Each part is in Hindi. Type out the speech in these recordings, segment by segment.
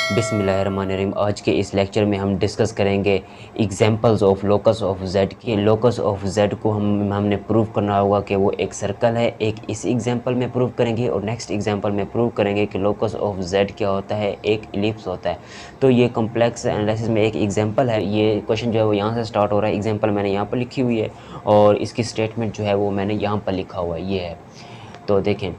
बिस्मिल्लाहिर्रहमानिर्रहीम। आज के इस लेक्चर में हम डिस्कस करेंगे examples of locus of Z की। लोकस ऑफ जेड को हमने प्रूव करना होगा कि वो एक सर्कल है। एक इस एग्जांपल में प्रूव करेंगे और नेक्स्ट एग्जांपल में प्रूव करेंगे कि लोकस ऑफ जेड क्या होता है, एक इलिप्स होता है। तो ये कॉम्प्लेक्स एनालिसिस में एक एग्जांपल है। ये क्वेश्चन जो है वो यहाँ से स्टार्ट हो रहा है। एग्जाम्पल मैंने यहाँ पर लिखी हुई है और इसकी स्टेटमेंट जो है वो मैंने यहाँ पर लिखा हुआ है, ये है। तो देखें,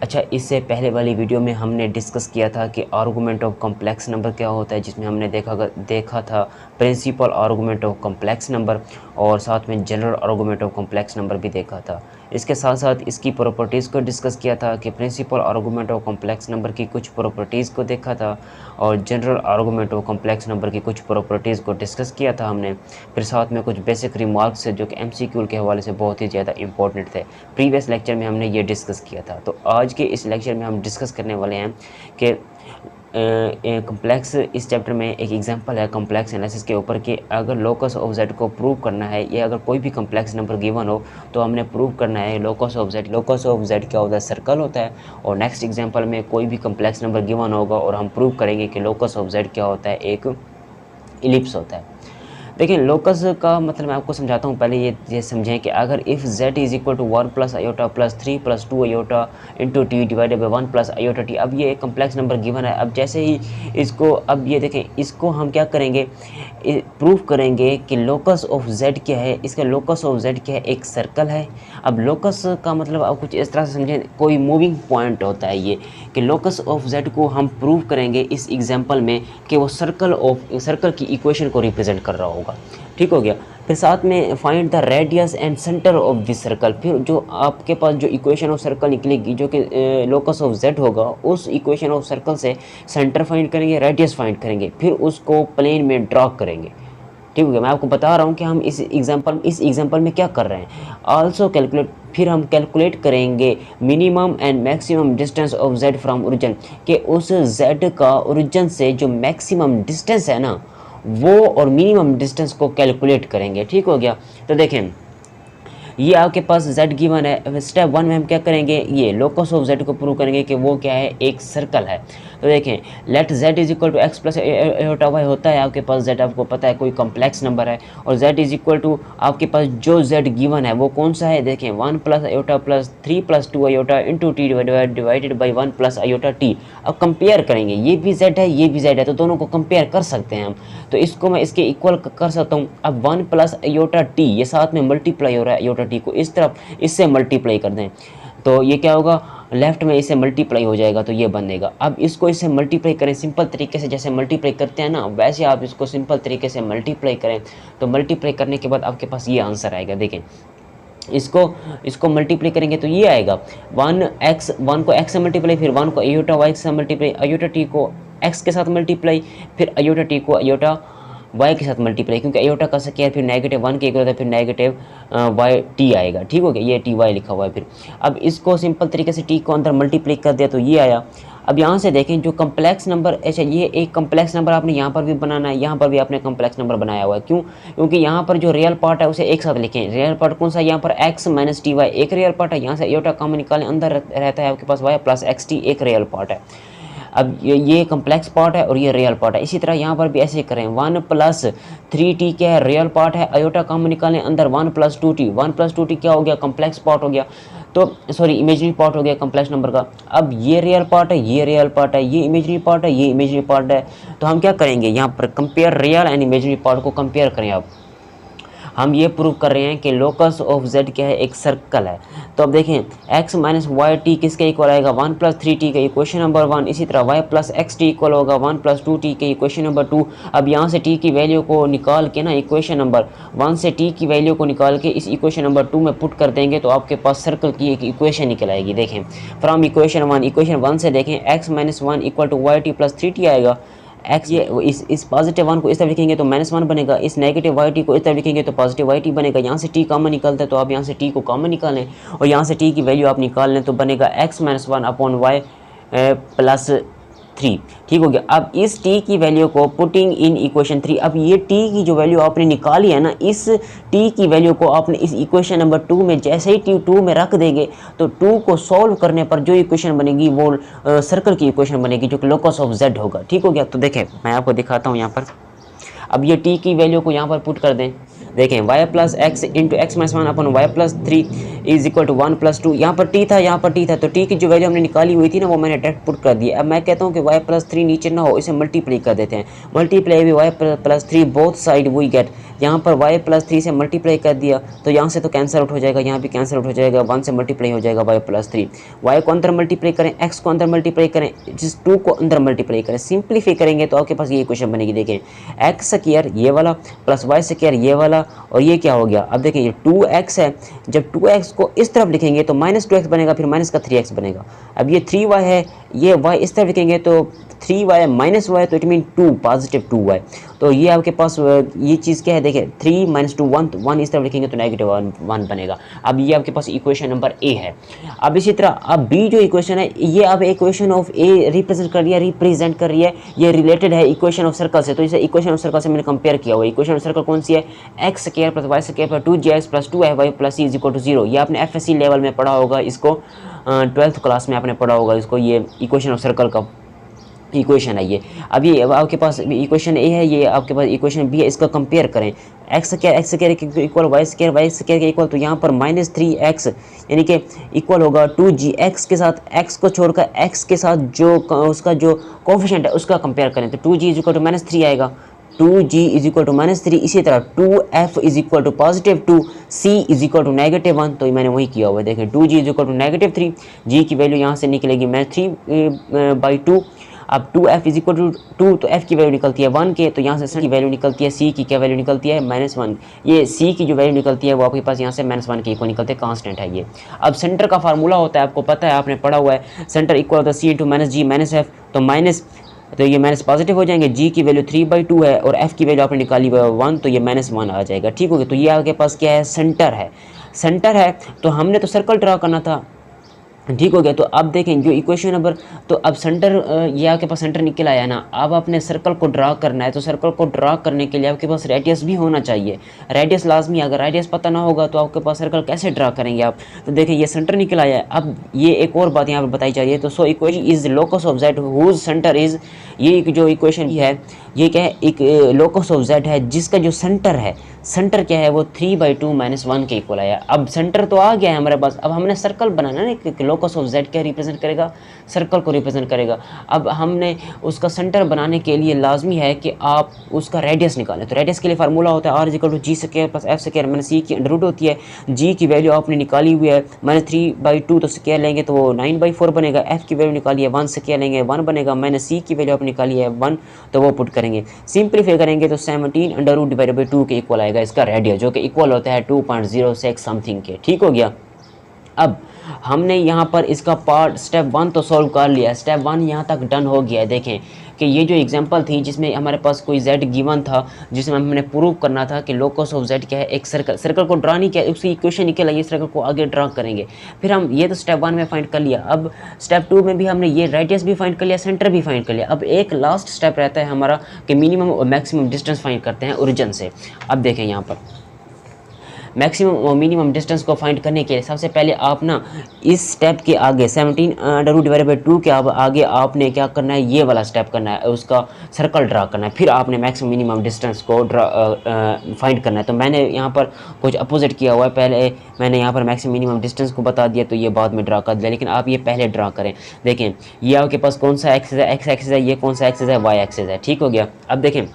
अच्छा, इससे पहले वाली वीडियो में हमने डिस्कस किया था कि आर्गूमेंट ऑफ कॉम्प्लेक्स नंबर क्या होता है, जिसमें हमने देखा था principal argument of complex number और साथ में general argument of complex number भी देखा था। इसके साथ साथ इसकी प्रॉपर्टीज़ को डिस्कस किया था कि principal argument of complex number की कुछ प्रॉपर्टीज़ को देखा था और general argument of complex number की कुछ प्रॉपर्टीज़ को डिस्कस किया था हमने। फिर साथ में कुछ बेसिक रिमार्क्स जो कि MCQ के हवाले से बहुत ही ज़्यादा इंपॉर्टेंट थे। प्रीवियस लेक्चर में हमने ये डिस्कस किया था। तो आज के इस लेक्चर में हम डिस्कस करने वाले हैं कि कॉम्प्लेक्स, इस चैप्टर में एक एग्जांपल है कॉम्प्लेक्स एनालिसिस के ऊपर कि अगर लोकस ऑफ जेड को प्रूव करना है या अगर कोई भी कॉम्प्लेक्स नंबर गिवन हो तो हमने प्रूव करना है locus of Z. Locus of Z क्या होता है, सर्कल होता है। और नेक्स्ट एग्जांपल में कोई भी कॉम्प्लेक्स नंबर गिवन होगा और हम प्रूव करेंगे कि लोकस ऑफ जेड क्या होता है, एक इलिप्स होता है। देखिए, लोकस का मतलब मैं आपको समझाता हूँ। पहले ये समझें कि अगर if z is equal to 1 plus iota plus 3 plus 2 iota into t divided by 1 plus iota t. अब ये एक कम्प्लेक्स नंबर गिवन है। अब जैसे ही इसको, अब ये देखें, इसको हम क्या करेंगे, प्रूव करेंगे कि लोकस ऑफ z क्या है। इसका लोकस ऑफ z क्या है, एक सर्कल है। अब लोकस का मतलब आप कुछ इस तरह से समझें, कोई मूविंग पॉइंट होता है ये, कि लोकस ऑफ z को हम प्रूव करेंगे इस एग्जाम्पल में कि वो सर्कल की इक्वेशन को रिप्रेजेंट कर रहा होगा। ठीक हो गया। फिर साथ में find the radius and centre of this circle. फिर जो आपके पास जो इक्वेशन ऑफ सर्कल निकलेगी, जो कि लोकस ऑफ जेड होगा, उस इक्वेशन ऑफ सर्कल से सेंटर फाइंड करेंगे, रेडियस फाइंड करेंगे, फिर उसको प्लेन में ड्रॉ करेंगे। ठीक हो गया। मैं आपको बता रहा हूँ कि हम इस एग्जाम्पल में क्या कर रहे हैं। आल्सो कैलकुलेट, फिर हम कैलकुलेट करेंगे minimum and maximum distance of z from origin, कि उस जेड का ओरिजिन से जो मैक्सिमम डिस्टेंस है ना, वो और मिनिमम डिस्टेंस को कैलकुलेट करेंगे। ठीक हो गया। तो देखें, ये आपके पास z गिवन है। स्टेप 1 में हम क्या करेंगे, ये लोकस ऑफ z को प्रूव करेंगे कि वो क्या है, एक सर्कल है। तो देखें, let z is equal to x plus iota y होता है आपके पास z, आपको पता है कोई कॉम्प्लेक्स नंबर है। और z इज इक्वल टू आपके पास जो z गिवन है वो कौन सा है, देखें 1 plus iota plus 3 plus 2 iota into t divided by 1 plus iota t. अब कंपेयर करेंगे, ये भी z है, ये भी z है, तो दोनों को कंपेयर कर सकते हैं हम। तो इसको मैं इसके इक्वल कर सकता हूँ। अब 1 प्लस आयोटा टी, ये साथ में मल्टीप्लाई हो रहा है, आयोटा टी को इस तरफ इससे मल्टीप्लाई कर दें तो ये क्या होगा, लेफ्ट में इससे मल्टीप्लाई हो जाएगा, तो ये बनेगा। अब इसको इससे मल्टीप्लाई करें सिंपल तरीके से, जैसे मल्टीप्लाई करते हैं ना, वैसे आप इसको सिंपल तरीके से मल्टीप्लाई करें। तो मल्टीप्लाई करने के बाद आपके पास ये आंसर आएगा। देखें, इसको मल्टीप्लाई करेंगे तो ये आएगा 1 को x से मल्टीप्लाई, फिर 1 को आयोटा y से मल्टीप्लाई, आयोटा टी को x के साथ मल्टीप्लाई, फिर आयोटा टी को आयोटा y के साथ मल्टीप्लाई, क्योंकि आयोटा का स्क्वायर फिर -1 के इक्वल होता है, फिर नेगेटिव y t आएगा। ठीक हो गया, ये टी वाई लिखा हुआ है। फिर अब इसको सिंपल तरीके से t को अंदर मल्टीप्लाई कर दिया तो ये आया। अब यहाँ से देखें, जो कम्प्लेक्स नंबर, अच्छा, ये एक कम्प्लेक्स नंबर आपने यहाँ पर भी बनाना है, यहाँ पर भी आपने कम्प्लेक्स नंबर बनाया हुआ है। क्यों? क्योंकि यहाँ पर जो रियल पार्ट है उसे एक साथ लिखें। रियल पार्ट कौन सा, यहाँ पर x माइनस टी वाई एक रियल पार्ट है, यहाँ से आयोटा कॉमन निकालें, अंदर रहता है आपके पास y प्लस एक्स टी एक रियल पार्ट है। अब ये कम्प्लेक्स पार्ट है और ये रियल पार्ट है। इसी तरह यहाँ पर भी ऐसे करें, 1 प्लस 3t क्या है, रियल पार्ट है, आयोटा कॉमन निकालें, अंदर 1 प्लस 2t, 1 प्लस 2t क्या हो गया, कम्प्लेक्स पार्ट हो गया, तो सॉरी इमेजनरी पार्ट हो गया कम्प्लेक्स नंबर का। अब ये रियल पार्ट है, ये रियल पार्ट है, ये इमेजनरी पार्ट है, ये इमेजनरी पार्ट है। तो हम क्या करेंगे, यहाँ पर compare real and imaginary part को कंपेयर करें। अब हम ये प्रूव कर रहे हैं कि लोकस ऑफ जेड क्या है, एक सर्कल है। तो अब देखें, x माइनस वाई टी किसके इक्वल आएगा, 1 प्लस 3t का इक्वेशन नंबर 1। इसी तरह y plus x T equal होगा 1 प्लस 2t के इक्वेशन नंबर 2। अब यहाँ से t की वैल्यू को निकाल के ना, इक्वेशन नंबर 1 से t की वैल्यू को निकाल के इस इक्वेशन नंबर 2 में पुट कर देंगे तो आपके पास सर्कल की एक इक्वेशन निकल आएगी। देखें, फ्रॉम इक्वेशन 1 से देखें x minus 1 equal to y t plus 3t आएगा। x, ये इस पॉजिटिव 1 को इस तरफ लिखेंगे तो -1 बनेगा, इस नेगेटिव वाई टी को इस तरफ लिखेंगे तो पॉजिटिव वाई टी बनेगा। यहाँ से t कॉमन निकलता है तो आप यहाँ से t को कॉमन निकालें और यहाँ से t की वैल्यू आप निकाल लें तो बनेगा x minus 1 upon y plus 3। ठीक हो गया। अब इस t की वैल्यू को पुटिंग इन इक्वेशन 3, अब ये t की जो वैल्यू आपने निकाली है ना, इस t की वैल्यू को आपने इस इक्वेशन नंबर 2 में जैसे ही t 2 में रख देंगे तो 2 को सॉल्व करने पर जो इक्वेशन बनेगी वो सर्कल की इक्वेशन बनेगी जो कि लोकस ऑफ z होगा। ठीक हो गया। तो देखें मैं आपको दिखाता हूँ यहाँ पर। अब ये t की वैल्यू को यहाँ पर पुट कर दें। देखें y plus x into x minus one upon y plus 3 is equal to 1 plus 2। यहाँ पर t था, यहाँ पर t था, तो t की जो वैल्यू हमने निकाली हुई थी ना वो मैंने डायरेक्ट पुट कर दी। अब मैं कहता हूँ कि y प्लस 3 नीचे ना हो, इसे मल्टीप्लाई कर देते हैं। मल्टीप्लाई भी y plus 3 both side we get. यहाँ पर y प्लस 3 से मल्टीप्लाई कर दिया तो यहाँ से तो कैंसिल आउट हो जाएगा, यहाँ भी कैंसिल आउट हो जाएगा, 1 से मल्टीप्लाई हो जाएगा y प्लस 3। y को अंदर मल्टीप्लाई करें, x को अंदर मल्टीप्लाई करें, जिस 2 को अंदर मल्टीप्लाई करें, सिंप्लीफाई करेंगे तो आपके पास ये इक्वेशन बनेगी। देखें x स्क्वायर ये वाला प्लस y स्क्वायर ये वाला और ये क्या हो गया। अब देखें ये 2x है, जब 2x को इस तरफ लिखेंगे तो माइनस 2x बनेगा, फिर माइनस का 3x बनेगा। अब ये 3y है, ये y इस तरफ लिखेंगे तो 3y माइनस y तो इट मीन 2 पॉजिटिव 2y। तो ये आपके पास ये चीज़ क्या है, देखें 3 माइनस 2 1, तो 1 इस तरफ लिखेंगे तो नेगेटिव 1 बनेगा। अब ये आपके पास इक्वेशन नंबर ए है। अब इसी तरह अब बी जो इक्वेशन है ये अब इक्वेशन ऑफ ए रिप्रेजेंट कर रही है, ये रिलेटेड है इक्वेशन ऑफ सर्कल से। तो इसे इक्वेशन ऑफ सर्कल से मैंने कंपेयर किया हुआ। इक्वेशन ऑफ सर्कल कौन सी है, x square plus y square plus 2gx plus 2fy plus c is equal to 0। ये आपने एफएससी लेवल में पढ़ा होगा, इसको 12th क्लास में आपने पढ़ा होगा इसको। ये इक्वेशन ऑफ सर्कल का इक्वेशन है ये। अभी आपके पास इक्वेशन ए है, ये आपके पास इक्वेशन बी है। इसका कंपेयर करें, x square equal y square के इक्वल, तो यहाँ पर माइनस 3x यानी कि इक्वल होगा 2gx के साथ, x को छोड़कर x के साथ जो उसका जो कोफिशिएंट है उसका कंपेयर करें तो 2g is equal to minus 3 आएगा, 2g is equal to minus 3। इसी तरह 2f is equal to positive 2, c is equal to negative 1। तो मैंने वही किया हुआ है। देखें 2g is equal to negative 3, g की वैल्यू यहाँ से निकलेगी माइनस 3/2। अब 2f इज इक्वल टू 2, तो f की वैल्यू निकलती है 1 के, तो यहाँ से c की वैल्यू निकलती है, c की क्या वैल्यू निकलती है -1। ये c की जो वैल्यू निकलती है वो आपके पास यहाँ से -1 के इक्वल निकलते हैं, कांस्टेंट है ये। अब सेंटर का फार्मूला होता है, आपको पता है, आपने पढ़ा हुआ है, सेंटर इक्वल होता है c इंटू माइनस जी माइनस एफ। तो माइनस तो ये माइनस पॉजिटिव हो जाएंगे, g की वैल्यू 3/2 है और f की वैल्यू आपने निकाली 1, तो ये -1 आ जाएगा। ठीक हो गया। तो ये आपके पास क्या है, सेंटर है। सेंटर है तो हमने तो सर्कल ड्रा करना था। ठीक हो गया। तो अब देखें जो इक्वेशन नंबर, तो अब सेंटर ये आपके पास सेंटर निकल आया ना। अब आपने सर्कल को ड्रा करना है, तो सर्कल को ड्रा करने के लिए आपके पास रेडियस भी होना चाहिए। रेडियस लाजमी, अगर रेडियस पता ना होगा तो आपके पास सर्कल कैसे ड्रा करेंगे आप। तो देखें ये सेंटर निकल आया है। अब ये एक और बात यहाँ पर बताई जा रही है, तो so equation is locus of z whose centre is, ये जो इक्वेशन है ये क्या है, एक लोकस ऑफ जेड है जिसका जो सेंटर है, सेंटर क्या है वो 3/2 -1 के इक्वल आया। अब सेंटर तो आ गया है हमारे पास, अब हमने सर्कल बनाना है ना, लोकस ऑफ जेड क्या रिप्रेजेंट करेगा, सर्कल को रिप्रेजेंट करेगा। अब हमने उसका सेंटर बनाने के लिए लाजमी है कि आप उसका रेडियस निकालें। तो रेडियस के लिए फार्मूला होता है r equal to g square plus f square minus c की अंडर रूट होती है। g की वैल्यू आपने निकाली हुई है -3/2, तो स्क्वायर लेंगे तो वो 9/4 बनेगा। f की वैल्यू निकाली है 1, स्क्वायर लेंगे 1 बनेगा, माइनस c की वैल्यू आपने निकाली है 1, तो वो पुट करेंगे, सिंप्लीफाई करेंगे तो 17 अंडर रूट डिवाइडेड बाई 2 के इक्वल आएगा इसका रेडियस, जो कि इक्वल होता है 2.06 समथिंग के। ठीक हो गया। अब हमने यहाँ पर इसका पार्ट स्टेप 1 तो सॉल्व कर लिया, स्टेप 1 यहाँ तक डन हो गया है। देखें कि ये जो एग्जांपल थी जिसमें हमारे पास कोई z गिवन था, जिसमें हमने प्रूव करना था कि लोकस ऑफ z क्या है, एक सर्कल को ड्रा नहीं किया, उसकी इक्वेशन निकल आई, सर्कल को आगे ड्रा करेंगे। फिर हम ये तो स्टेप 1 में फाइंड कर लिया। अब स्टेप 2 में भी हमने ये रेडियस भी फाइंड कर लिया, सेंटर भी फाइंड कर लिया। अब एक लास्ट स्टेप रहता है हमारा कि मिनिमम और मैक्सिमम डिस्टेंस फाइंड करते हैं ओरिजिन से। अब देखें यहाँ पर मैक्सिमम और मिनिमम डिस्टेंस को फाइंड करने के लिए सबसे पहले आप ना इस स्टेप के आगे 17 अंडर रूट डिवाइडेड बाई 2 के आगे आपने क्या करना है, ये वाला स्टेप करना है, उसका सर्कल ड्रा करना है। फिर आपने मैक्सिमम मिनिमम डिस्टेंस को फाइंड करना है। तो मैंने यहाँ पर कुछ अपोजिट किया हुआ है, पहले मैंने यहाँ पर मैक्सिमम मिनिमम डिस्टेंस को बता दिया, तो ये बाद में ड्रा कर दिया, लेकिन आप ये पहले ड्रा करें। देखें ये आपके पास कौन सा एक्सिस है, एक्स एक्सिस है, ये कौन सा एक्सिस है, वाई एक्सिस है। ठीक हो गया। अब देखें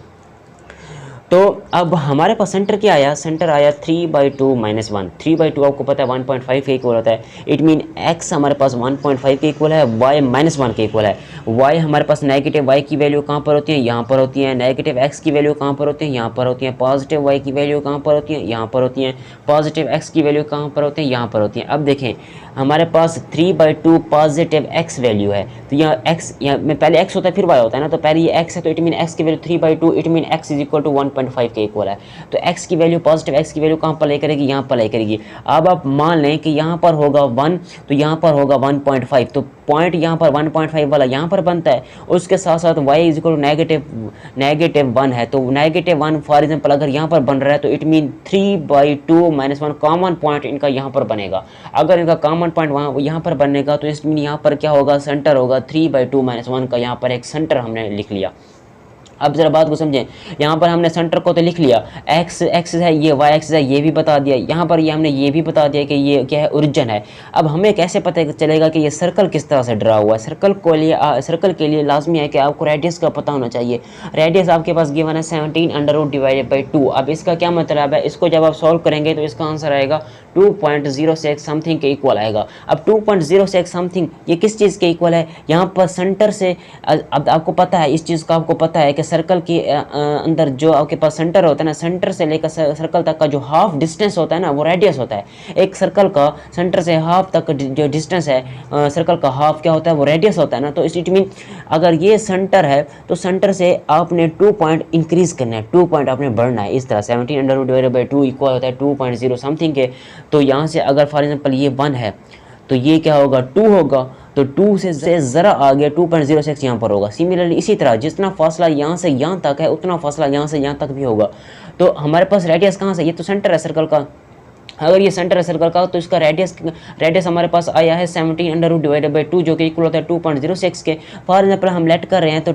तो अब हमारे पास सेंटर क्या आया, सेंटर आया 3/2 -1। 3/2 आपको पता है 1.5 के इक्वल होता है, इट मीन x हमारे पास 1.5 के इक्वल है, y -1 के इक्वल है। y हमारे पास नेगेटिव y की वैल्यू कहाँ पर होती है, यहाँ पर होती है। नेगेटिव x की वैल्यू कहाँ पर होती है, यहाँ पर होती है। पॉजिटिव y की वैल्यू कहाँ पर होती है, यहाँ पर होती है। पॉजिटिव x की वैल्यू कहाँ पर होती है, यहाँ पर होती है। अब देखें हमारे पास 3/2 पॉजिटिव x वैल्यू है, तो यहाँ x, यहाँ में पहले x होता है फिर y होता है ना, तो पहले ये x है तो इट मीन x की value 3/2, it mean x is equal to 1.5 1.5 के इक्वल है। तो x की वैल्यू, पॉजिटिव x की वैल्यू कहाँ पर ले करेगी, यहाँ पर ले करेगी। अब आप मान लें कि यहाँ पर होगा 1 तो यहाँ पर होगा 1.5, तो पॉइंट यहाँ पर 1.5 वाला यहाँ पर बनता है। उसके साथ साथ y इज इक्वल टू -1 है, तो -1 फॉर एग्जाम्पल अगर यहाँ पर बन रहा है तो इट मीन 3/2 - 1 कॉमन पॉइंट इनका यहाँ पर बनेगा। अगर इनका कॉमन पॉइंट वहाँ यहाँ पर बनेगा तो इस मीन यहाँ पर क्या होगा, सेंटर होगा 3/2 - 1 का, यहाँ पर एक सेंटर हमने लिख लिया। अब जरा बात को समझें, यहाँ पर हमने सेंटर को तो लिख लिया, एक्स एक्सिस है ये, वाई एक्सिस है ये भी बता दिया, यहाँ पर ये हमने ये भी बता दिया कि ये क्या है, ओरिजिन है। अब हमें कैसे पता चलेगा कि ये सर्कल किस तरह से ड्रा हुआ है। सर्कल के लिए लाजमी है कि आपको रेडियस का पता होना चाहिए। रेडियस आपके पास गिवन है 17√/2। अब इसका क्या मतलब है, इसको जब आप सॉल्व करेंगे तो इसका आंसर आएगा 2.06 समथिंग के इक्वल आएगा। अब 2.06 समथिंग ये किस चीज़ के इक्वल है, यहाँ पर सेंटर से, अब आपको पता है इस चीज़ का, आपको पता है कि सर्कल के अंदर जो आपके पास सेंटर होता है ना, सेंटर से लेकर सर्कल तक का जो हाफ डिस्टेंस होता है ना वो रेडियस होता है। एक सर्कल का सेंटर से हाफ तक जो डिस्टेंस है सर्कल का हाफ क्या होता है, वो रेडियस होता है ना। तो इट मीन अगर ये सेंटर है तो सेंटर से आपने 2 पॉइंट इंक्रीज करना है, 2 पॉइंट आपने बढ़ना है। इस तरह 17√2 इक्वल होता है 2.0 समथिंग के। तो यहाँ से अगर फॉर एग्जाम्पल ये 1 है तो ये क्या होगा, 2 होगा, तो 2 से ज़रा आगे 2.06 यहाँ पर होगा। सिमिलरली इसी तरह जितना फासला यहाँ से यहाँ तक है उतना फासला यहाँ से यहाँ तक भी होगा। तो हमारे पास रेडियस कहाँ से, ये तो सेंटर है सर्कल का, अगर ये सेंटर है सर्कल का तो इसका रेडियस हमारे पास आया है 17√2 जो कि इक्वल होता है 2.06 के। फॉर एग्जाम्पल हम लेट कर रहे हैं तो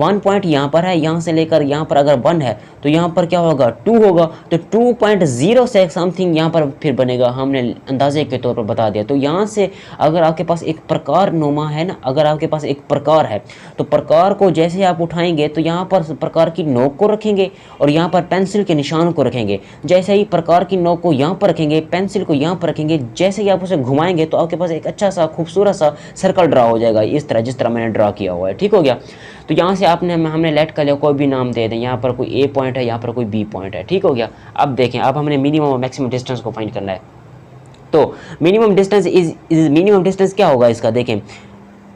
1 पॉइंट यहाँ पर है, यहाँ से लेकर यहाँ पर अगर 1 है तो यहाँ पर क्या होगा, 2 होगा, तो 2.06 समथिंग यहाँ पर फिर बनेगा, हमने अंदाजे के तौर पर बता दिया। तो यहाँ से अगर आपके पास एक प्रकार नुमा है ना, अगर आपके पास एक प्रकार है तो प्रकार को जैसे आप उठाएंगे तो यहाँ पर प्रकार की नोक को रखेंगे और यहाँ पर पेंसिल के निशान को रखेंगे। जैसे ही प्रकार की नोक को यहाँ पर रखेंगे, पेंसिल को यहाँ पर रखेंगे, जैसे ही आप उसे घुमाएंगे तो आपके पास एक अच्छा सा खूबसूरत सा सर्कल ड्रा हो जाएगा, इस तरह जिस तरह मैंने ड्रा किया हुआ है। ठीक हो गया। तो यहाँ से हमने लेट कर लिया, कोई भी नाम दे दें, यहाँ पर कोई ए पॉइंट है, यहाँ पर कोई बी पॉइंट है। ठीक हो गया। अब देखें, अब हमने मिनिमम और मैक्सिमम डिस्टेंस को फाइंड करना है। तो मिनिमम डिस्टेंस क्या होगा इसका, देखें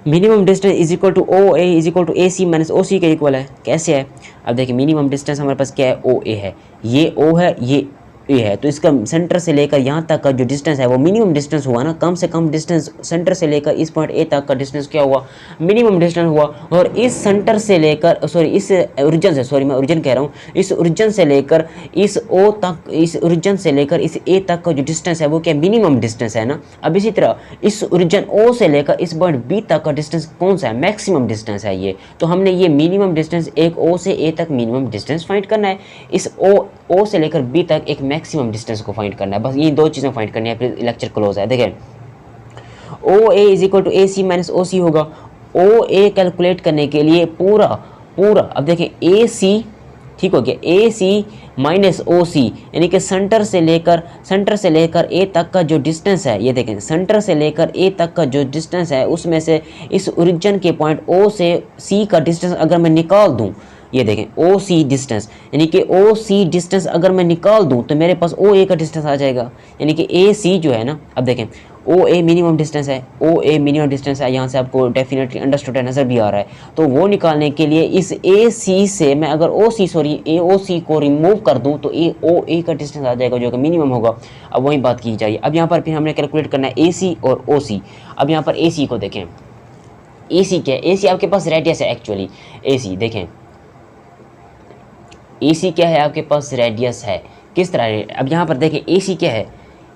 minimum distance is equal to O A is equal to A C minus O C के इक्वल है। कैसे है, अब देखिए मिनिमम डिस्टेंस हमारे पास क्या है, ओ ए है, ये ओ है, ये ए है, तो इसका सेंटर से लेकर यहाँ तक का जो डिस्टेंस है वो मिनिमम डिस्टेंस हुआ ना। कम से कम डिस्टेंस सेंटर से लेकर इस पॉइंट ए तक का डिस्टेंस क्या हुआ, मिनिमम डिस्टेंस हुआ। और इस सेंटर से लेकर इस ओरिजिन से, मैं ओरिजिन कह रहा हूँ, इस ओरिजिन से लेकर इस ओ तक, इस ओरिजिन से लेकर इस ए तक का जो डिस्टेंस है वो क्या, मिनिमम डिस्टेंस है ना। अब इसी तरह इस ओरिजिन ओ से लेकर इस पॉइंट बी तक का डिस्टेंस कौन सा है, मैक्सिमम डिस्टेंस है ये। तो हमने ये मिनिमम डिस्टेंस एक ओ से ए तक मिनिमम डिस्टेंस फाइंड करना है, इस ओ से लेकर बी तक एक मैक्सिमम डिस्टेंस को फाइंड करना है। बस ये 2 चीज़ें फाइंड करनी है, फिर लेक्चर क्लोज है। देखें O A is equal to A C minus O C होगा। ओ ए कैलकुलेट करने के लिए पूरा अब देखें ए सी, ठीक हो गया, ए सी माइनस ओ सी, यानी कि सेंटर से लेकर ए तक का जो डिस्टेंस है, ये देखें सेंटर से लेकर ए तक का जो डिस्टेंस है उसमें से इस ओरिजिन के पॉइंट ओ से सी का डिस्टेंस अगर मैं निकाल दूँ, ये देखें ओ सी डिस्टेंस, यानी कि ओ सी डिस्टेंस अगर मैं निकाल दूं तो मेरे पास ओ ए का डिस्टेंस आ जाएगा, यानी कि ए सी जो है ना, अब देखें ओ ए मिनिमम डिस्टेंस है, ओ ए मिनिमम डिस्टेंस है, यहाँ से आपको डेफिनेटली अंडरस्टूड है, नज़र भी आ रहा है। तो वो निकालने के लिए इस ए सी से मैं अगर ए ओ सी को रिमूव कर दूँ तो ए ओ ए का डिस्टेंस आ जाएगा जो कि मिनिमम होगा। अब वही बात की जाए। अब यहाँ पर फिर हमने कैलकुलेट करना है ए सी और ओ सी। अब यहाँ पर ए सी को देखें, ए सी क्या है, ए सी आपके पास रेडियस है एक्चुअली। ए सी देखें, ए सी क्या है, आपके पास रेडियस है। किस तरह, अब यहाँ पर देखें ए सी क्या है,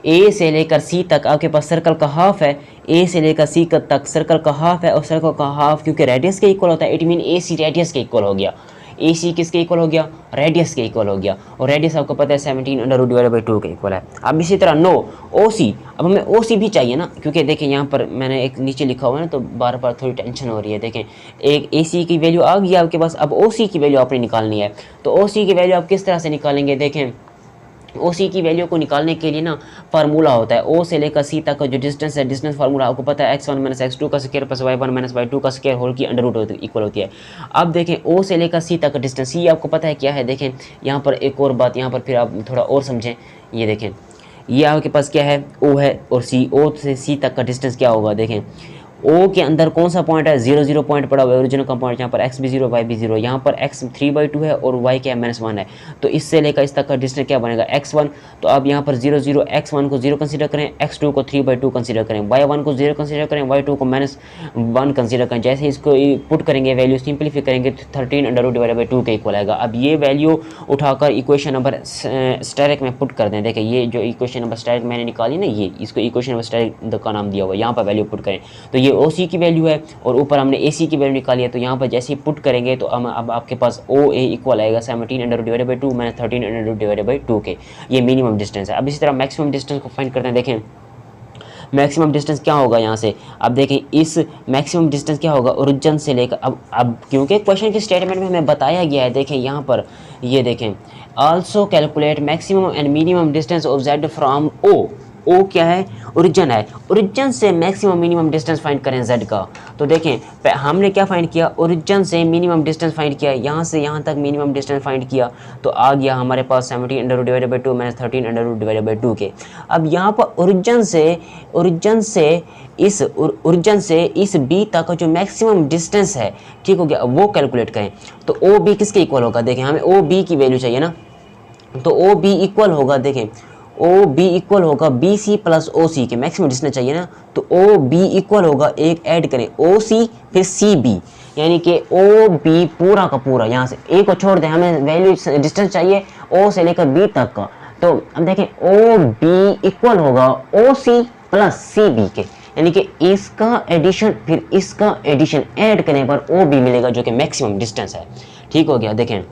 ए से लेकर सी तक आपके पास सर्कल का हाफ है, ए से लेकर सी तक सर्कल का हाफ है, और सर्कल का हाफ क्योंकि रेडियस के इक्वल होता है, it mean A C radius के इक्वल हो गया। ए सी किसके इक्वल हो गया, रेडियस के इक्वल हो गया, और रेडियस आपको पता है 17√2 के इक्वल है। अब इसी तरह नो ओ सी, अब हमें ओ सी भी चाहिए ना, क्योंकि देखें यहाँ पर मैंने एक नीचे लिखा हुआ है ना, तो बार बार थोड़ी टेंशन हो रही है। देखें एक ए सी की वैल्यू आ गई आपके पास, अब ओ सी की वैल्यू आपने निकालनी है। तो ओ सी की वैल्यू आप किस तरह से निकालेंगे, देखें ओ सी की वैल्यू को निकालने के लिए ना फार्मूला होता है, ओ से लेकर सी तक का जो डिस्टेंस है, डिस्टेंस फार्मूला आपको पता है x1 - x2 का स्क्वायर प्लस y1 - y2 का स्क्वायर होल की अंडर रूट इक्वल होती है। अब देखें ओ से लेकर सी तक का डिस्टेंस, ये आपको पता है क्या है। देखें यहाँ पर एक और बात, यहाँ पर फिर आप थोड़ा और समझें। ये देखें ये आपके पास क्या है, ओ है, और सी, ओ से सी तक का डिस्टेंस क्या होगा, देखें ओ के अंदर कौन सा पॉइंट है, 0 0 पॉइंट पड़ा हुआ है, ओरिजिन का पॉइंट, यहाँ पर एक्स भी 0 वाई भी 0, यहाँ पर एक्स 3/2 है और वाई क्या है -1 है। तो इससे लेकर इस तक का डिस्टेंस क्या बनेगा x1। तो अब यहाँ पर 0 0 x1 को 0 कंसीडर करें, x2 को 3/2 कंसीडर करें, y1 को 0 कंसीडर करें, y2 को -1 कंसीडर करें। जैसे इसको पुट करेंगे, वैल्यू सिंप्लीफाई करेंगे तो 13√/2 के इक्वल आएगा। अब ये वैल्यू उठाकर इक्वेशन नंबर स्टेरिक में पुट कर दें। देखिए ये जो इक्वेशन नंबर स्टेरिक मैंने निकाली ना, ये इसको इक्वेशन नंबर स्टेरिक का नाम दिया हुआ है, यहाँ पर वैल्यू पुट करें तो ये OC की वैल्यू है और ऊपर हमने AC की वैल्यू निकाली है। तो यहाँ पर जैसे ही पुट करेंगे तो अब आपके पास OA इक्वल आएगा 17√/2 - 13√/2 के, ये मिनिमम डिस्टेंस है। अब इसी तरह मैक्सिमम डिस्टेंस को फाइंड करते हैं। देखें मैक्सिमम डिस्टेंस क्या होगा यहाँ से, अब देखें इस मैक्सिमम डिस्टेंस क्या होगा ओरिजिन से लेकर, अब क्योंकि क्वेश्चन के स्टेटमेंट में हमें बताया गया है, देखें यहाँ पर ये देखें also calculate maximum and minimum distance of z from O क्या है, ओरिजिन है, ओरिजिन से मैक्सिमम मिनिमम डिस्टेंस फाइंड करें जेड का। तो देखें हमने क्या फाइंड किया, ओरिजिन से मिनिमम डिस्टेंस फाइंड किया, यहाँ से यहाँ तक मिनिमम डिस्टेंस फाइंड किया तो आ गया हमारे पास 17√/2 - 13√/2 के। अब यहाँ पर ओरिजिन से इस बी तक का जो मैक्सिमम डिस्टेंस है, ठीक हो गया, वो कैलकुलेट करें। तो ओ बी किसके इक्वल होगा, देखें हमें ओ बी की वैल्यू चाहिए ना, तो ओ बी इक्वल होगा, देखें ओ बी इक्वल होगा B C plus O C के, मैक्सिमम डिस्टेंस चाहिए ना, तो ओ बी इक्वल होगा, एक ऐड करें ओ सी फिर सी बी, यानी कि ओ बी पूरा का पूरा, यहाँ से ए को छोड़ दें, हमें वैल्यू डिस्टेंस चाहिए ओ से लेकर बी तक का। तो अब देखें ओ बी इक्वल होगा ओ सी प्लस सी बी के, यानी कि इसका एडिशन फिर इसका एडिशन ऐड करने पर ओ बी मिलेगा जो कि मैक्सिमम डिस्टेंस है। ठीक हो गया। देखें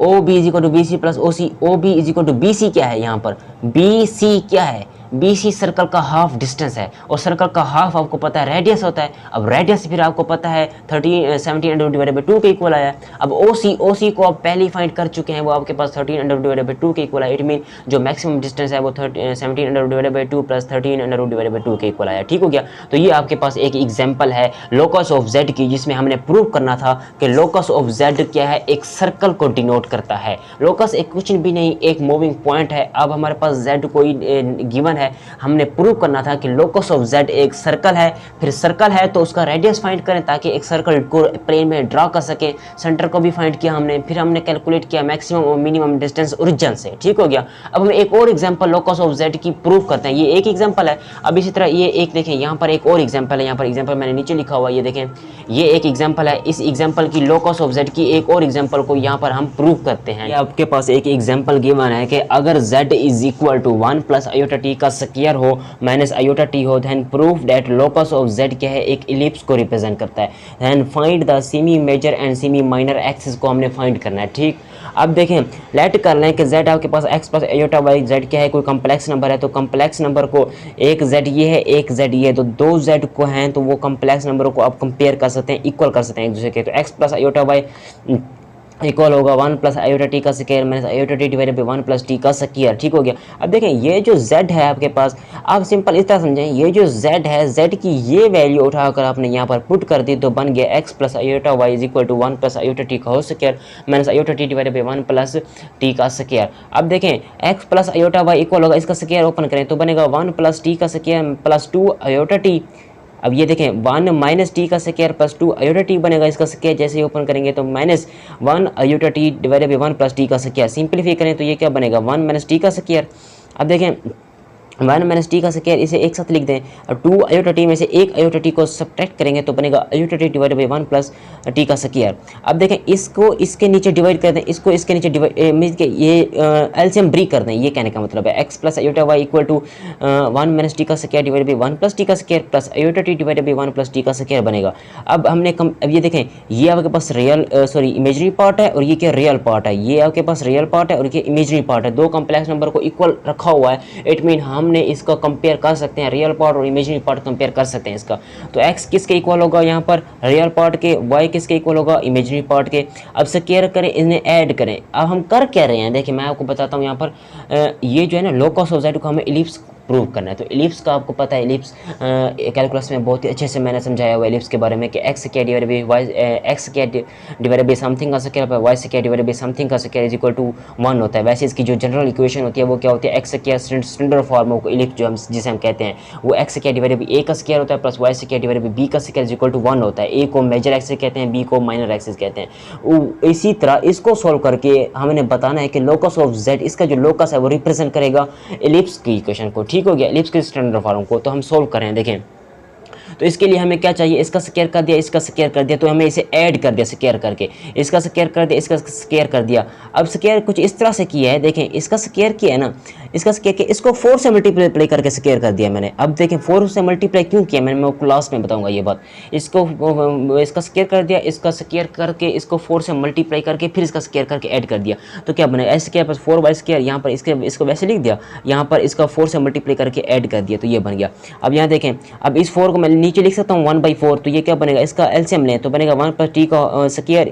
O B is equal to B C plus O C, O B is equal to B C क्या है, यहाँ पर बी सी क्या है, बी सी सर्कल का हाफ डिस्टेंस है और सर्कल का हाफ आपको पता है रेडियस होता है। अब रेडियस फिर आपको पता है 17√/2 के इक्वल आया। अब ओ सी को आप पहले ही फाइंड कर चुके हैं, वो आपके पास 13√/2 के इक्वल आया। इट मीन जो मैक्सिमम डिस्टेंस है वो 17√/2 प्लस 13√/2 के इक्वल आया। ठीक हो गया। तो ये आपके पास एक एग्जाम्पल है लोकस ऑफ जेड की, जिसमें हमने प्रूव करना था कि लोकस ऑफ जेड क्या है, एक सर्कल को डिनोट करता है। लोकस एक कुछ भी नहीं, एक मूविंग पॉइंट है। अब हमारे पास जेड कोई गिवन है, हमने प्रूव करना था कि लोकस ऑफ जेड एक सर्कल है। फिर सर्कल है तो उसका रेडियस फाइंड करें ताकि एक सर्कल को प्लेन में ड्रा कर सके। सेंटर को भी फाइंड किया हमने, फिर हमने कैलकुलेट किया मैक्सिमम और मिनिमम डिस्टेंस ओरिजिन से। ठीक हो गया। अब हम एक और एग्जांपल लोकस ऑफ जेड की प्रूव करते हैं। ये एक एग्जांपल है। अब इसी तरह ये एक देखें, यहाँ पर एक और एग्जांपल है, यहाँ पर एग्जांपल मैंने नीचे लिखा हुआ है, ये देखें ये एक एग्जांपल है। इस एग्जांपल की लोकस ऑफ जेड की एक और एग्जांपल को यहाँ पर हम प्रूव करते हैं। आपके पास एक एग्जांपल गिवन है कि अगर z is equal to 1 plus iota t का स्क्वायर हो माइनस आयोटा टी हो, then proof that locus of z क्या है, एक इलिप्स को रिप्रेजेंट करता है। Then find the semi major and semi minor axis को हमने फाइंड करना है। ठीक, अब देखें लेट कर लें कि z आपके पास x plus iota y, z क्या है, कोई कम्प्लेक्स नंबर है। तो कम्प्लेक्स नंबर को एक z ये है, एक z ये है, तो दो z को हैं तो वो कम्प्लेक्स नंबरों को आप कंपेयर कर सकते हैं, इक्वल कर सकते हैं एक दूसरे के। तो x plus iota y equal होगा 1 प्लस आयोटा टी का square minus iota t divided by 1 plus t का स्क्वायर। ठीक हो गया। अब देखें ये जो z है आपके पास, आप सिंपल इस तरह समझें, ये जो z है, z की ये वैल्यू उठाकर आपने यहाँ पर पुट कर दी तो बन गया x plus iota y is equal to 1 plus iota t का whole square minus iota t divided by 1 plus t का स्क्वायर। अब देखें x plus iota y equal होगा, इसका स्क्वायर ओपन करें तो बनेगा 1 प्लस टी का स्क्वायर प्लस 2 आयोटा टी। अब ये देखें 1 माइनस टी का स्क्वायर प्लस 2 आयोटा टी बनेगा, इसका स्क्वायर जैसे ही ओपन करेंगे तो minus 1 iota t divided by 1 plus t का स्क्वायर। सिंपलीफाई करें तो ये क्या बनेगा 1 माइनस टी का स्क्वायर। अब देखें 1 माइनस टी का स्क्वायर, इसे एक साथ लिख दें और 2 आयोटा टी में से एक आयोटा टी को सब्ट्रैक्ट करेंगे तो बनेगा iota t divided by 1 plus t का स्क्वायर। अब देखें इसको इसके नीचे डिवाइड कर दें, इसको इसके नीचे डिवाइड मीन के ये एलसीएम ब्रेक कर दें, ये कहने का मतलब है x plus iota y equal to 1 minus t का square divided by 1 plus t का square plus iota t divided by 1 plus t का स्क्वायर बनेगा। अब हमने अब ये देखें ये आपके पास रियल इमेजरी पार्ट है और ये क्या रियल पार्ट है, ये आपके पास रियल पार्ट है और ये इमेजरी पार्ट है। दो कम्प्लेक्स नंबर को इक्वल रखा हुआ है, इट मीन हमने इसका कंपेयर कर सकते हैं, रियल पार्ट और इमेजिनरी पार्ट कंपेयर कर सकते हैं इसका। तो x किसके इक्वल होगा यहाँ पर, रियल पार्ट के, y किसके इक्वल होगा, इमेजिनरी पार्ट के। अब स्क्वायर करें, इन्हें ऐड करें। अब हम कर क्या रहे हैं, देखिए मैं आपको बताता हूँ यहाँ पर ये जो है ना लोकस ऑफ जेड को हमें इलिप्स प्रूव करना है। तो एलिप्स का आपको पता है, एलिप्स कैलकुलस में बहुत ही अच्छे से मैंने समझाया हुआ एलिप्स के बारे में कि x square divided by y, x square divided by something का square y square divided by something का स्क्वायर इज इक्वल टू 1 होता है। वैसे इसकी जो जनरल इक्वेशन होती है वो क्या होती है, x square standard form of ellipse जो हम जिसे हम कहते हैं वो x square divided by A का स्क्वायर होता है plus y square divided by B का स्क्वायर इज इक्वल टू 1 होता है। ए को मेजर एक्सिस कहते हैं, बी को माइनर एक्सिस कहते हैं। इसी तरह इसको सॉल्व करके हमने बताना है कि लोकस ऑफ जेड, इसका जो लोकस है वो रिप्रेजेंट करेगा एलिप्स की इक्वेशन को। ठीक हो गया, एलिप्स के स्टैंडर्ड फॉर्म को। तो हम सोल्व करें, देखें तो इसके लिए हमें क्या चाहिए, इसका स्क्वायर कर दिया, इसका स्क्वायर कर दिया, तो हमें इसे ऐड कर दिया स्क्वायर करके, इसका स्क्वायर कर दिया, इसका स्क्वायर कर दिया। अब स्क्वायर कुछ इस तरह से किया है, देखें इसका स्क्वायर किया है ना, इसका स्क्वायर किया, इसको 4 से मल्टीप्लाई करके स्क्वायर कर दिया मैंने। अब देखें 4 से मल्टीप्लाई क्यों किया मैंने, मैं क्लास में बताऊंगा ये बात। इसको इसका स्क्वायर कर दिया, इसका स्क्वायर करके इसको 4 से मल्टीप्लाई करके फिर इसका स्क्वायर करके ऐड कर दिया, तो क्या बनेगा x square plus 4 y square. यहाँ पर इसको वैसे लिख दिया, यहाँ पर इसका 4 से मल्टीप्लाई करके ऐड कर दिया, तो ये बन गया। अब यहाँ देखें, अब इस 4 को मैं नीचे लिख सकता हूँ 1/4, तो ये क्या बनेगा, इसका एलसीएम लें तो बनेगा 1 + t का स्क्वायर,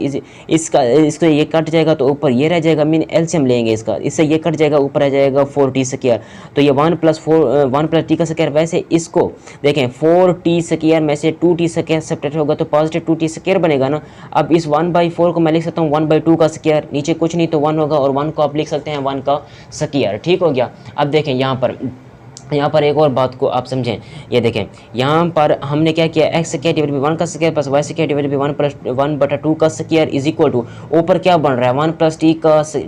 इसको ये कट जाएगा तो ऊपर ये रह जाएगा, मीन एलसीएम लेंगे इसका, इससे ये कट जाएगा, ऊपर आ जाएगा 4t स्क्वायर, तो ये 1 + t का स्क्वायर। वैसे इसको देखें 4t स्क्वायर में से 2t स्क्वायर सब्ट्रैक्ट होगा तो पॉजिटिव 2t स्क्वायर बनेगा ना। अब इस 1/4 को मैं लिख सकता हूँ 1/2 का स्क्वायर, नीचे कुछ नहीं तो 1 होगा, और 1 को आप लिख सकते हैं 1 का स्क्वायर। ठीक हो गया। अब देखें यहाँ पर एक और बात को आप समझें, ये देखें यहाँ पर हमने क्या किया, एक्स स्क्वायर डिवाइडेड बाई 1 का square plus y square divided by 1/2 का स्क्वायर इज इक्वल टू, ऊपर क्या बन रहा है 1 +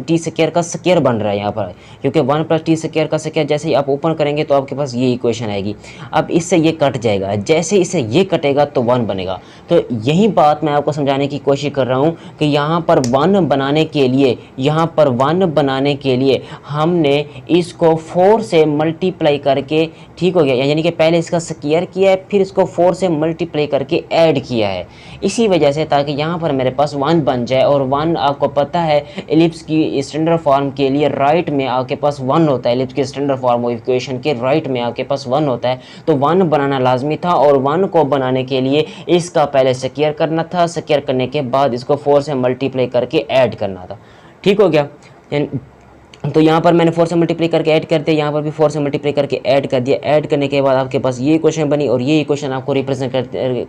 t स्क्वायर का स्क्वायर बन रहा है यहाँ पर, क्योंकि 1 + t स्क्वायर का स्क्वायर जैसे ही आप ओपन करेंगे तो आपके पास ये इक्वेशन आएगी। अब इससे ये कट जाएगा, जैसे इससे ये कटेगा तो 1 बनेगा। तो यही बात मैं आपको समझाने की कोशिश कर रहा हूँ कि यहाँ पर 1 बनाने के लिए हमने इसको 4 से मल्टीप्लाई करके, ठीक हो गया, यानी कि पहले इसका स्क्वायर किया है फिर इसको 4 से मल्टीप्लाई करके ऐड किया है, इसी वजह से, ताकि यहाँ पर मेरे पास 1 बन जाए। और 1 आपको पता है एलिप्स की स्टैंडर्ड फॉर्म के लिए राइट में आपके पास 1 होता है, एलिप्स के स्टैंडर्ड फॉर्म ऑफ इक्वेशन के राइट में आपके पास 1 होता है, तो 1 बनाना लाजमी था। और 1 को बनाने के लिए इसका पहले स्क्वायर करना था, स्क्वायर करने के बाद इसको 4 से मल्टीप्लाई करके ऐड करना था। ठीक हो गया। तो यहाँ पर मैंने 4 से मल्टीप्लाई करके ऐड कर दिया, यहाँ पर भी 4 से मल्टीप्लाई करके ऐड कर दिया। ऐड करने के बाद आपके पास ये इक्वेशन बनी, और ये इक्वेशन आपको रिप्रेजेंट कर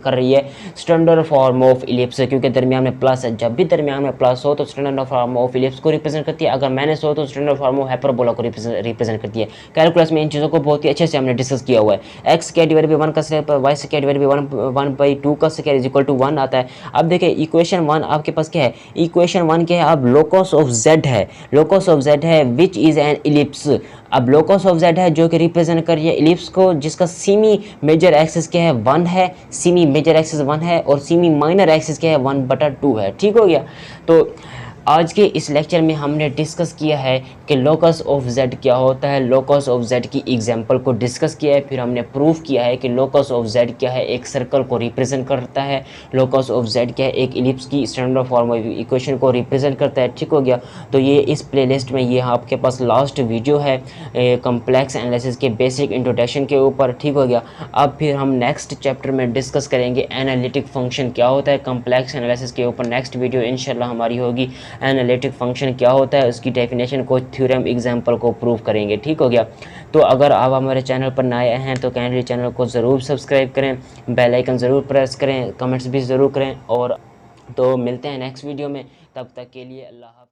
रही है स्टैंडर्ड फॉर्म ऑफ इलिप्स, क्योंकि दरमियान में प्लस है। जब भी दरमियान में प्लस हो तो स्टैंडर्ड फॉर्म ऑफ इलिप्स को रिप्रेजेंट करती है, अगर माइनस हो तो स्टैंडर्ड फॉर्म ऑफ हाइपरबोला को रिप्रेजेंट करती है। कैलकुलस में इन चीज़ों को बहुत ही अच्छे से हमने डिस्कस किया हुआ है। एक्स स्क्वायर डिवाइडेड बाई 1 का square, y square divided by 1/2 का स्क्वायर इज इक्वल टू 1 आता है। अब देखिए इक्वेशन 1 आपके पास क्या है, इक्वेशन 1 क्या है, अब लोकस ऑफ जेड है, लोकस ऑफ जेड है विच इज एन इलिप्स। अब लोकस ऑफ जेड है जो कि रिप्रेजेंट कर रही है इलिप्स को, जिसका सीमी मेजर एक्सिस क्या है 1 है, सीमी मेजर एक्सिस 1 है, और सीमी माइनर एक्सिस क्या है 1/2 है। ठीक हो गया। तो आज के इस लेक्चर में हमने डिस्कस किया है कि लोकस ऑफ जेड क्या होता है, लोकस ऑफ जेड की एग्जांपल को डिस्कस किया है, फिर हमने प्रूफ किया है कि लोकस ऑफ जेड क्या है, एक सर्कल को रिप्रेजेंट करता है, लोकस ऑफ जेड क्या है, एक इलिप्स की स्टैंडर्ड फॉर्म ऑफ इक्वेशन को रिप्रेजेंट करता है। ठीक हो गया। तो ये इस प्लेलिस्ट में ये आपके पास लास्ट वीडियो है कॉम्प्लेक्स एनालिसिस के बेसिक इंट्रोडक्शन के ऊपर। ठीक हो गया। अब फिर हम नेक्स्ट चैप्टर में डिस्कस करेंगे एनालिटिक फंक्शन क्या होता है, कॉम्प्लेक्स एनालिसिस के ऊपर नेक्स्ट वीडियो इंशाल्लाह हमारी होगी। एनालिटिक फंक्शन क्या होता है उसकी डेफिनेशन को, थ्योरम एग्जांपल को प्रूव करेंगे। ठीक हो गया। तो अगर आप हमारे चैनल पर नए हैं तो काइंडली चैनल को ज़रूर सब्सक्राइब करें, बेल आइकन ज़रूर प्रेस करें, कमेंट्स भी ज़रूर करें। और तो मिलते हैं नेक्स्ट वीडियो में, तब तक के लिए अल्लाह हाफ़िज़।